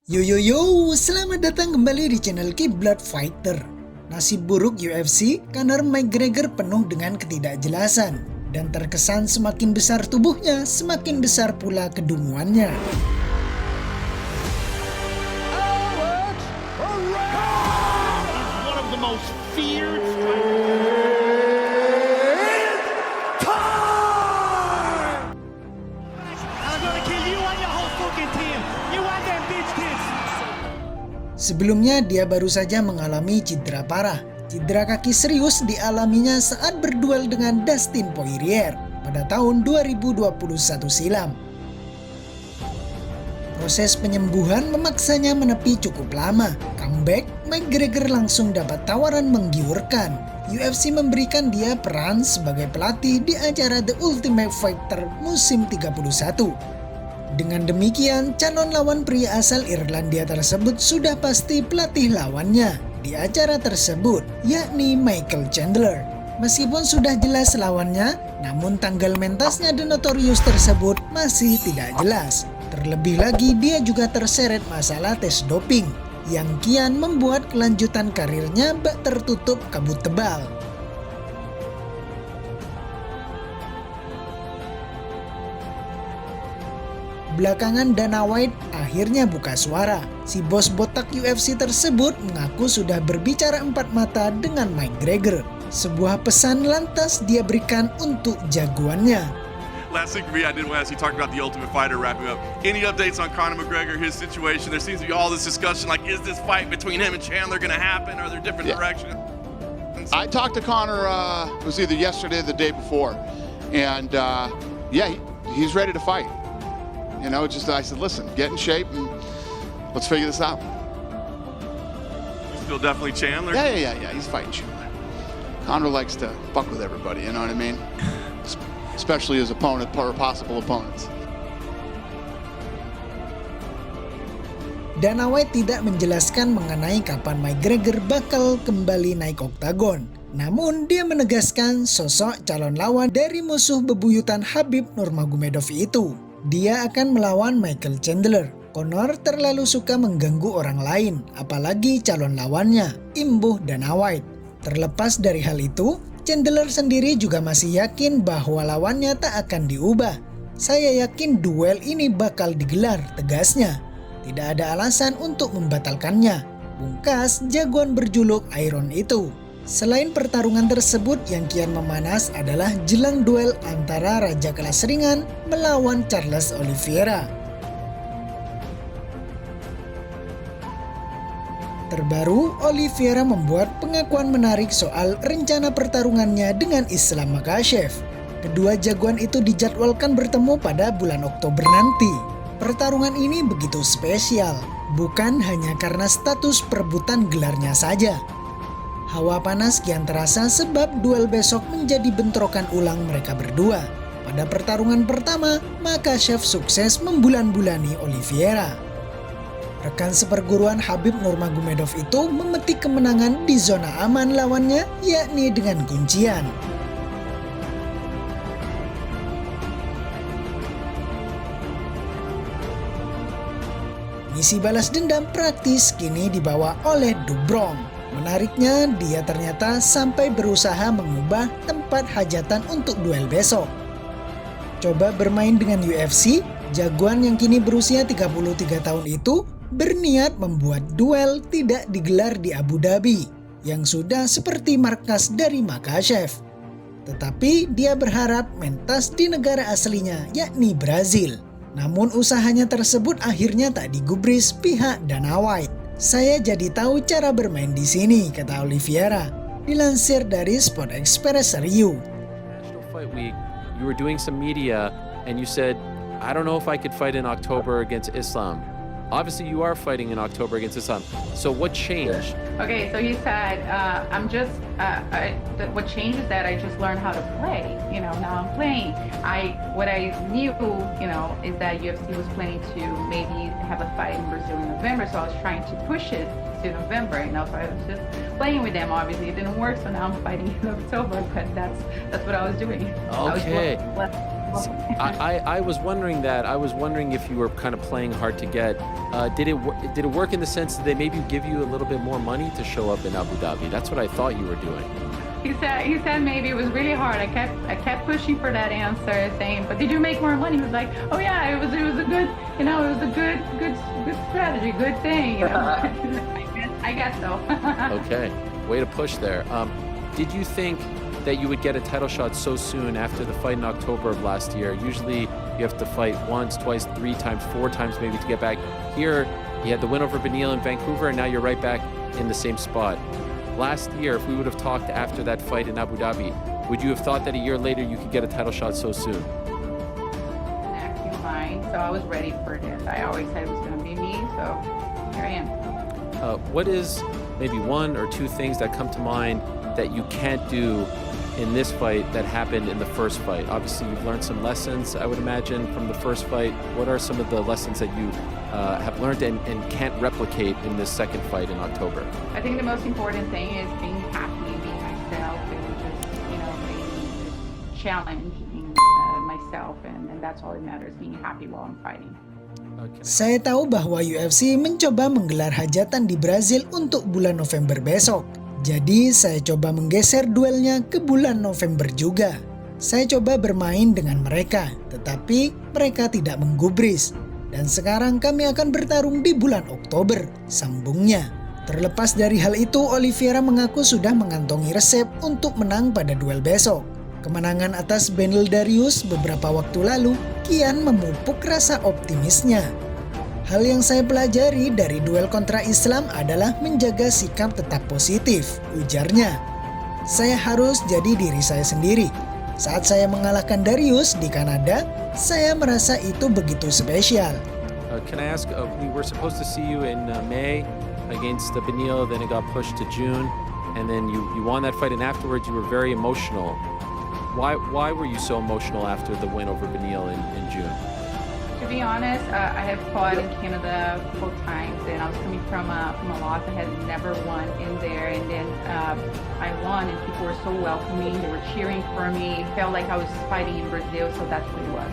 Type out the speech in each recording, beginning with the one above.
Yo yo yo, selamat datang kembali di channel Kiblat Fighter. Nasib buruk UFC, Conor McGregor penuh dengan ketidakjelasan. Dan terkesan semakin besar tubuhnya, semakin besar pula kedunguannya. One of the most feared. I'm gonna kill you and your whole fucking team. You and them bitch kids. Sebelumnya dia baru saja mengalami cedera parah. Cedera kaki serius dialaminya saat berduel dengan Dustin Poirier pada tahun 2021 silam. Proses penyembuhan memaksanya menepi cukup lama. Comeback, McGregor langsung dapat tawaran menggiurkan. UFC memberikan dia peran sebagai pelatih di acara The Ultimate Fighter musim 31. Dengan demikian, calon lawan pria asal Irlandia tersebut sudah pasti pelatih lawannya di acara tersebut, yakni Michael Chandler. Meskipun sudah jelas lawannya, namun tanggal mentasnya The Notorious tersebut masih tidak jelas. Terlebih lagi dia juga terseret masalah tes doping, yang kian membuat kelanjutan karirnya bak tertutup kabut tebal. Belakangan Dana White akhirnya buka suara. Si bos botak UFC tersebut mengaku sudah berbicara empat mata dengan McGregor. Sebuah pesan lantas dia berikan untuk jagoannya. Last thing for me, I did want to ask you, talked about the Ultimate Fighter wrapping up. Any updates on Conor McGregor, his situation? There seems to be all this discussion, like, is this fight between him and Chandler going to happen? Are there different directions? I talked to Conor, it was either yesterday or the day before, and he's ready to fight. You know, I said, listen, get in shape and let's figure this out. Still definitely Chandler? Yeah, he's fighting Chandler. Conor likes to fuck with everybody, you know what I mean? Especially his opponent or possible opponents. Dana White tidak menjelaskan mengenai kapan McGregor bakal kembali naik oktagon. Namun dia menegaskan sosok calon lawan dari musuh bebuyutan Khabib Nurmagomedov itu. Dia akan melawan Michael Chandler. Conor terlalu suka mengganggu orang lain, apalagi calon lawannya, imbuh Dana White. Terlepas dari hal itu, Chandler sendiri juga masih yakin bahwa lawannya tak akan diubah. Saya yakin duel ini bakal digelar, tegasnya. Tidak ada alasan untuk membatalkannya, bungkas jagoan berjuluk Iron itu. Selain pertarungan tersebut, yang kian memanas adalah jelang duel antara raja kelas ringan melawan Charles Oliveira. Terbaru, Oliveira membuat pengakuan menarik soal rencana pertarungannya dengan Islam Makhachev. Kedua jagoan itu dijadwalkan bertemu pada bulan Oktober nanti. Pertarungan ini begitu spesial, bukan hanya karena status perebutan gelarnya saja. Hawa panas kian terasa sebab duel besok menjadi bentrokan ulang mereka berdua. Pada pertarungan pertama, Makhachev sukses membulan-bulani Oliveira. Rekan seperguruan Khabib Nurmagomedov itu memetik kemenangan di zona aman lawannya, yakni dengan kuncian. Misi balas dendam praktis kini dibawa oleh Dubrong. Menariknya, dia ternyata sampai berusaha mengubah tempat hajatan untuk duel besok. Coba bermain dengan UFC, jagoan yang kini berusia 33 tahun itu berniat membuat duel tidak digelar di Abu Dhabi, yang sudah seperti markas dari Makhachev. Tetapi dia berharap mentas di negara aslinya, yakni Brazil. Namun usahanya tersebut akhirnya tak digubris pihak Dana White. Saya jadi tahu cara bermain di sini, kata Oliveira. Dilansir dari Sport Express Review. National Fight Week, you were doing some media and you said, I don't know if I could fight in October against Islam. Obviously, you are fighting in October against Islam. So what changed? Okay, so he said, what changed is that I just learned how to play. You know, now I'm playing. What I knew, is that UFC was planning to maybe have a fight in Brazil in November. So I was trying to push it to November. So I was just playing with them. Obviously, it didn't work. So now I'm fighting in October. But that's what I was doing. Okay. I was wondering that. I was wondering if you were kind of playing hard to get. Did it work in the sense that they maybe give you a little bit more money to show up in Abu Dhabi? That's what I thought you were doing. He said maybe it was really hard. I kept pushing for that answer, saying, "But did you make more money?" He was like, "Oh yeah, it was a good, it was a good strategy, good thing." I guess so. Okay, way to push there. Did you think that you would get a title shot so soon after the fight in October of last year? Usually you have to fight once, twice, 3 times, 4 times maybe to get back. Here, you had the win over Beneil in Vancouver, and now you're right back in the same spot. Last year, if we would have talked after that fight in Abu Dhabi, would you have thought that a year later you could get a title shot so soon? Acting fine, so I was ready for this. I always said it was going to be me, so here I am. What is maybe 1 or 2 things that come to mind that you can't do in this fight that happened in the first fight? Obviously, you've learned some lessons, I would imagine, from the first fight. What are some of the lessons that you have learned and can't replicate in this second fight in October? I think the most important thing is being happy, being myself, and just, being challenging myself, and that's all that matters, being happy while I'm fighting. Okay. Saya tahu bahwa UFC mencoba menggelar hajatan di Brazil untuk bulan November besok. Jadi saya coba menggeser duelnya ke bulan November juga. Saya coba bermain dengan mereka, tetapi mereka tidak menggubris. Dan sekarang kami akan bertarung di bulan Oktober, sambungnya. Terlepas dari hal itu, Oliveira mengaku sudah mengantongi resep untuk menang pada duel besok. Kemenangan atas Beneil Dariush beberapa waktu lalu kian memupuk rasa optimisnya. Hal yang saya pelajari dari duel kontra Islam adalah menjaga sikap tetap positif, ujarnya. Saya harus jadi diri saya sendiri. Saat saya mengalahkan Dariush di Kanada, saya merasa itu begitu spesial. Can I ask, we were supposed to see you in May against Beneil, then it got pushed to June, and then you won that fight, and afterwards you were very emotional. Why were you so emotional after the win over Beneil in June? To be honest, I have fought in Canada 4 times, and I was coming from a loss. I had never won in there, and then I won, and people were so welcoming. They were cheering for me. It felt like I was fighting in Brazil, so that's what it was.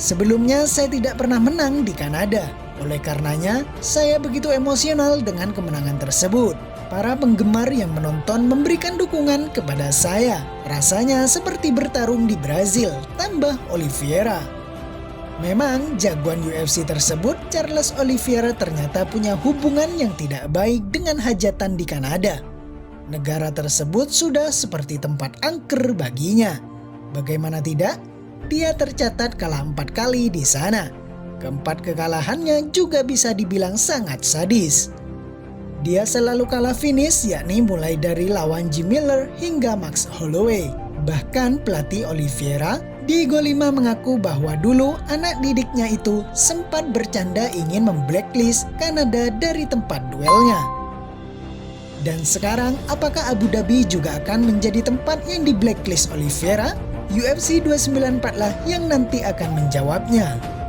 Sebelumnya saya tidak pernah menang di Kanada. Oleh karenanya, saya begitu emosional dengan kemenangan tersebut. Para penggemar yang menonton memberikan dukungan kepada saya. Rasanya seperti bertarung di Brazil, tambah Oliveira. Memang jagoan UFC tersebut, Charles Oliveira, ternyata punya hubungan yang tidak baik dengan hajatan di Kanada. Negara tersebut sudah seperti tempat angker baginya. Bagaimana tidak? Dia tercatat kalah 4 kali di sana. Keempat kekalahannya juga bisa dibilang sangat sadis. Dia selalu kalah finish, yakni mulai dari lawan Jim Miller hingga Max Holloway. Bahkan pelatih Oliveira, Diego Lima, mengaku bahwa dulu anak didiknya itu sempat bercanda ingin memblacklist Kanada dari tempat duelnya. Dan sekarang, apakah Abu Dhabi juga akan menjadi tempat yang di blacklist Oliveira? UFC 294 lah yang nanti akan menjawabnya.